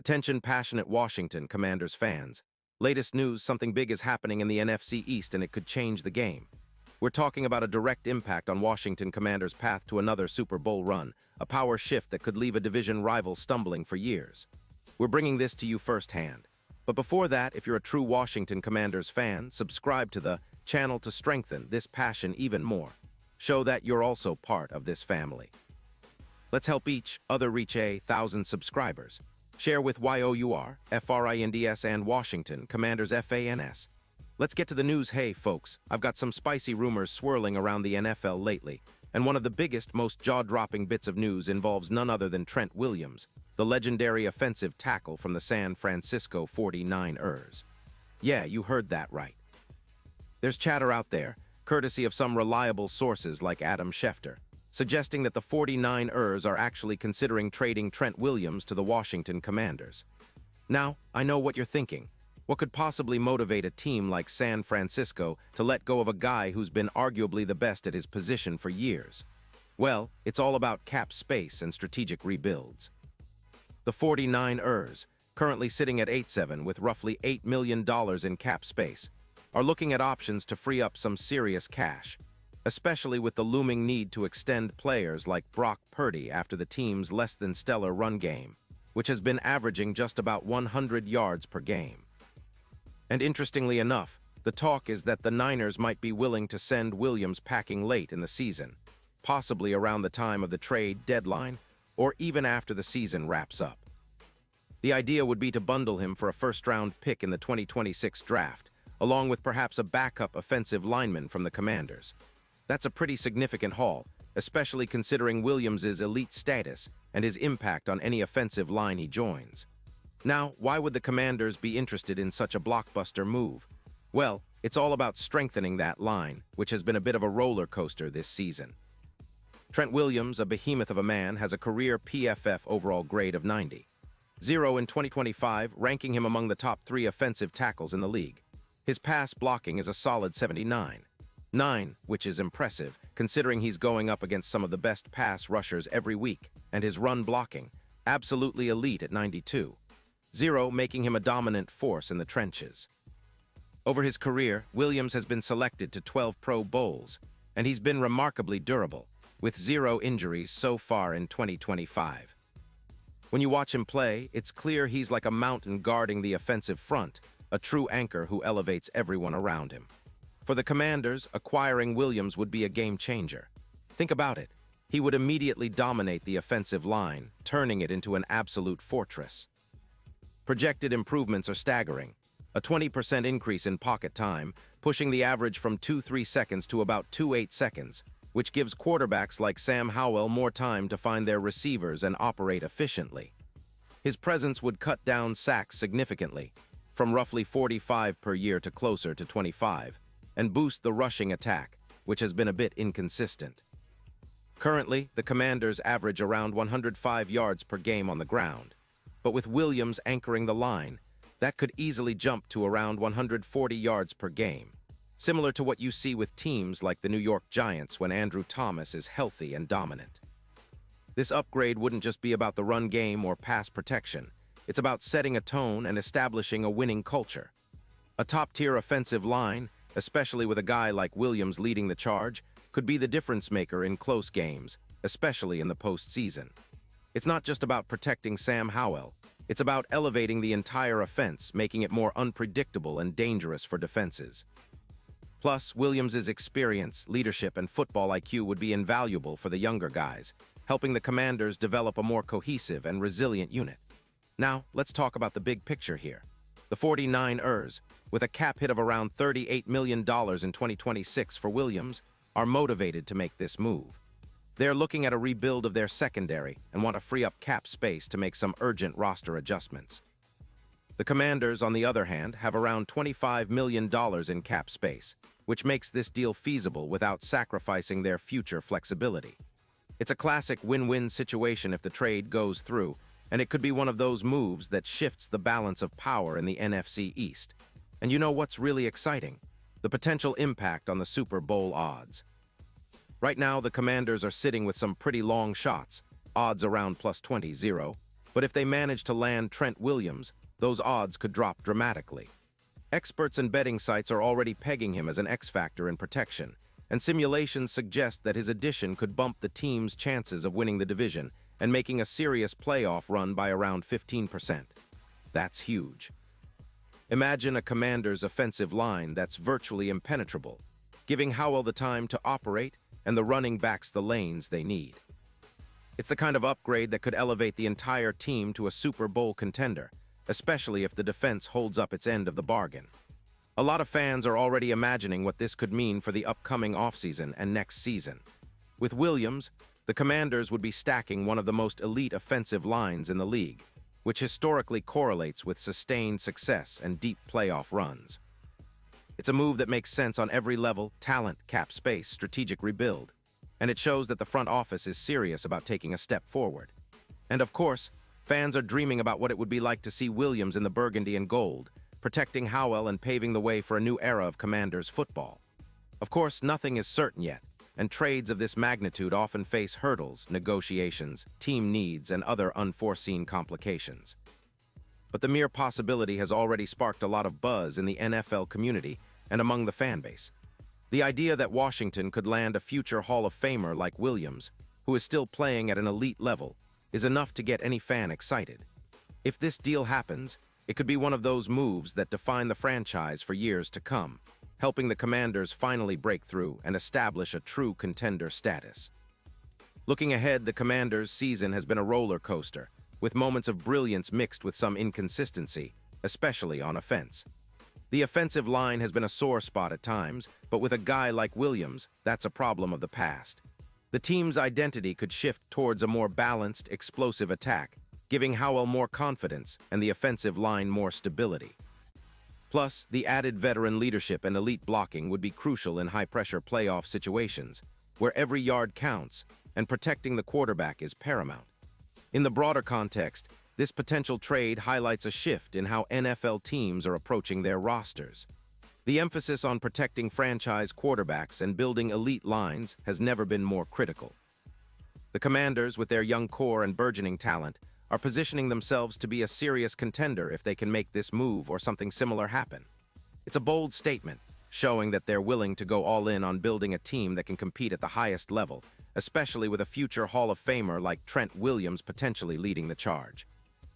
Attention passionate Washington Commanders fans. Latest news, something big is happening in the NFC East and it could change the game. We're talking about a direct impact on Washington Commanders' path to another Super Bowl run, a power shift that could leave a division rival stumbling for years. We're bringing this to you firsthand. But before that, if you're a true Washington Commanders fan, subscribe to the channel to strengthen this passion even more. Show that you're also part of this family. Let's help each other reach 1,000 subscribers. Share with YOUR, FRINDS and Washington Commanders FANS. Let's get to the news. Hey folks, I've got some spicy rumors swirling around the NFL lately, and one of the biggest, most jaw-dropping bits of news involves none other than Trent Williams, the legendary offensive tackle from the San Francisco 49ers. Yeah, you heard that right. There's chatter out there, courtesy of some reliable sources like Adam Schefter, suggesting that the 49ers are actually considering trading Trent Williams to the Washington Commanders. Now, I know what you're thinking. What could possibly motivate a team like San Francisco to let go of a guy who's been arguably the best at his position for years? Well, it's all about cap space and strategic rebuilds. The 49ers, currently sitting at 8-7 with roughly $8 million in cap space, are looking at options to free up some serious cash, especially with the looming need to extend players like Brock Purdy after the team's less-than-stellar run game, which has been averaging just about 100 yards per game. And interestingly enough, the talk is that the Niners might be willing to send Williams packing late in the season, possibly around the time of the trade deadline or even after the season wraps up. The idea would be to bundle him for a first-round pick in the 2026 draft, along with perhaps a backup offensive lineman from the Commanders. That's a pretty significant haul, especially considering Williams' elite status and his impact on any offensive line he joins. Now, why would the Commanders be interested in such a blockbuster move? Well, it's all about strengthening that line, which has been a bit of a roller coaster this season. Trent Williams, a behemoth of a man, has a career PFF overall grade of 90. 0 in 2025, ranking him among the top 3 offensive tackles in the league. His pass blocking is a solid 79. 9, which is impressive, considering he's going up against some of the best pass rushers every week, and his run blocking, absolutely elite at 92. 0, making him a dominant force in the trenches. Over his career, Williams has been selected to 12 Pro Bowls, and he's been remarkably durable, with 0 injuries so far in 2025. When you watch him play, it's clear he's like a mountain guarding the offensive front, a true anchor who elevates everyone around him. For the Commanders, acquiring Williams would be a game-changer. Think about it. He would immediately dominate the offensive line, turning it into an absolute fortress. Projected improvements are staggering. A 20% increase in pocket time, pushing the average from 2.3 seconds to about 2.8 seconds, which gives quarterbacks like Sam Howell more time to find their receivers and operate efficiently. His presence would cut down sacks significantly, from roughly 45 per year to closer to 25, and boost the rushing attack, which has been a bit inconsistent. Currently, the Commanders average around 105 yards per game on the ground, but with Williams anchoring the line, that could easily jump to around 140 yards per game, similar to what you see with teams like the New York Giants when Andrew Thomas is healthy and dominant. This upgrade wouldn't just be about the run game or pass protection, it's about setting a tone and establishing a winning culture. A top-tier offensive line, especially with a guy like Williams leading the charge, could be the difference-maker in close games, especially in the postseason. It's not just about protecting Sam Howell, it's about elevating the entire offense, making it more unpredictable and dangerous for defenses. Plus, Williams' experience, leadership, and football IQ would be invaluable for the younger guys, helping the Commanders develop a more cohesive and resilient unit. Now, let's talk about the big picture here. The 49ers, with a cap hit of around $38 million in 2026 for Williams, are motivated to make this move. They're looking at a rebuild of their secondary and want to free up cap space to make some urgent roster adjustments. The Commanders, on the other hand, have around $25 million in cap space, which makes this deal feasible without sacrificing their future flexibility. It's a classic win-win situation if the trade goes through, and it could be one of those moves that shifts the balance of power in the NFC East. And you know what's really exciting? The potential impact on the Super Bowl odds. Right now, the Commanders are sitting with some pretty long shots, odds around +20-0, But if they manage to land Trent Williams, those odds could drop dramatically. Experts and betting sites are already pegging him as an X-factor in protection, and simulations suggest that his addition could bump the team's chances of winning the division and making a serious playoff run by around 15%. That's huge. Imagine a Commanders' offensive line that's virtually impenetrable, giving Howell the time to operate and the running backs the lanes they need. It's the kind of upgrade that could elevate the entire team to a Super Bowl contender, especially if the defense holds up its end of the bargain. A lot of fans are already imagining what this could mean for the upcoming offseason and next season. With Williams, the Commanders would be stacking one of the most elite offensive lines in the league, which historically correlates with sustained success and deep playoff runs. It's a move that makes sense on every level: talent, cap space, strategic rebuild. And it shows that the front office is serious about taking a step forward. And of course, fans are dreaming about what it would be like to see Williams in the burgundy and gold, protecting Howell and paving the way for a new era of Commanders football. Of course, nothing is certain yet, and trades of this magnitude often face hurdles, negotiations, team needs, and other unforeseen complications. But the mere possibility has already sparked a lot of buzz in the NFL community and among the fan base. The idea that Washington could land a future Hall of Famer like Williams, who is still playing at an elite level, is enough to get any fan excited. If this deal happens, it could be one of those moves that define the franchise for years to come, helping the Commanders finally break through and establish a true contender status. Looking ahead, the Commanders' season has been a roller coaster, with moments of brilliance mixed with some inconsistency, especially on offense. The offensive line has been a sore spot at times, but with a guy like Williams, that's a problem of the past. The team's identity could shift towards a more balanced, explosive attack, giving Howell more confidence and the offensive line more stability. Plus, the added veteran leadership and elite blocking would be crucial in high-pressure playoff situations, where every yard counts, and protecting the quarterback is paramount. In the broader context, this potential trade highlights a shift in how NFL teams are approaching their rosters. The emphasis on protecting franchise quarterbacks and building elite lines has never been more critical. The Commanders, with their young core and burgeoning talent, are positioning themselves to be a serious contender if they can make this move or something similar happen. It's a bold statement, showing that they're willing to go all in on building a team that can compete at the highest level, especially with a future Hall of Famer like Trent Williams potentially leading the charge.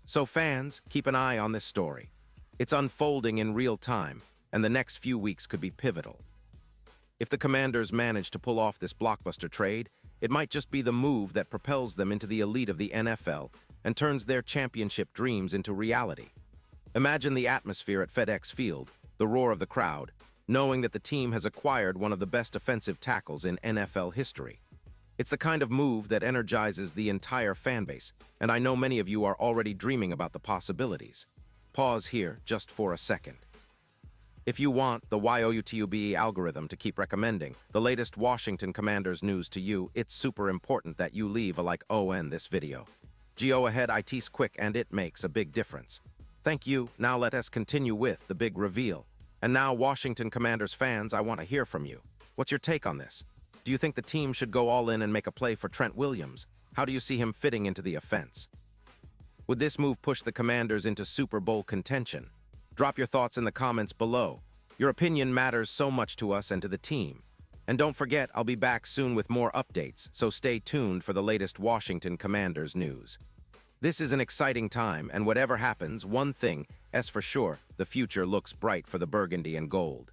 So fans, keep an eye on this story. It's unfolding in real time, and the next few weeks could be pivotal. If the Commanders manage to pull off this blockbuster trade, it might just be the move that propels them into the elite of the NFL and turns their championship dreams into reality. Imagine the atmosphere at FedEx Field, the roar of the crowd, knowing that the team has acquired one of the best offensive tackles in NFL history. It's the kind of move that energizes the entire fan base, and I know many of you are already dreaming about the possibilities. Pause here just for a second. If you want the YOUTUBE algorithm to keep recommending the latest Washington Commanders news to you, it's super important that you leave a like on this video. Go ahead, it's quick and it makes a big difference. Thank you. Now let us continue with the big reveal. And now, Washington Commanders fans, I want to hear from you. What's your take on this? Do you think the team should go all in and make a play for Trent Williams? How do you see him fitting into the offense? Would this move push the Commanders into Super Bowl contention? Drop your thoughts in the comments below. Your opinion matters so much to us and to the team. And don't forget, I'll be back soon with more updates, so stay tuned for the latest Washington Commanders news. This is an exciting time, and whatever happens, one thing is for sure: the future looks bright for the burgundy and gold.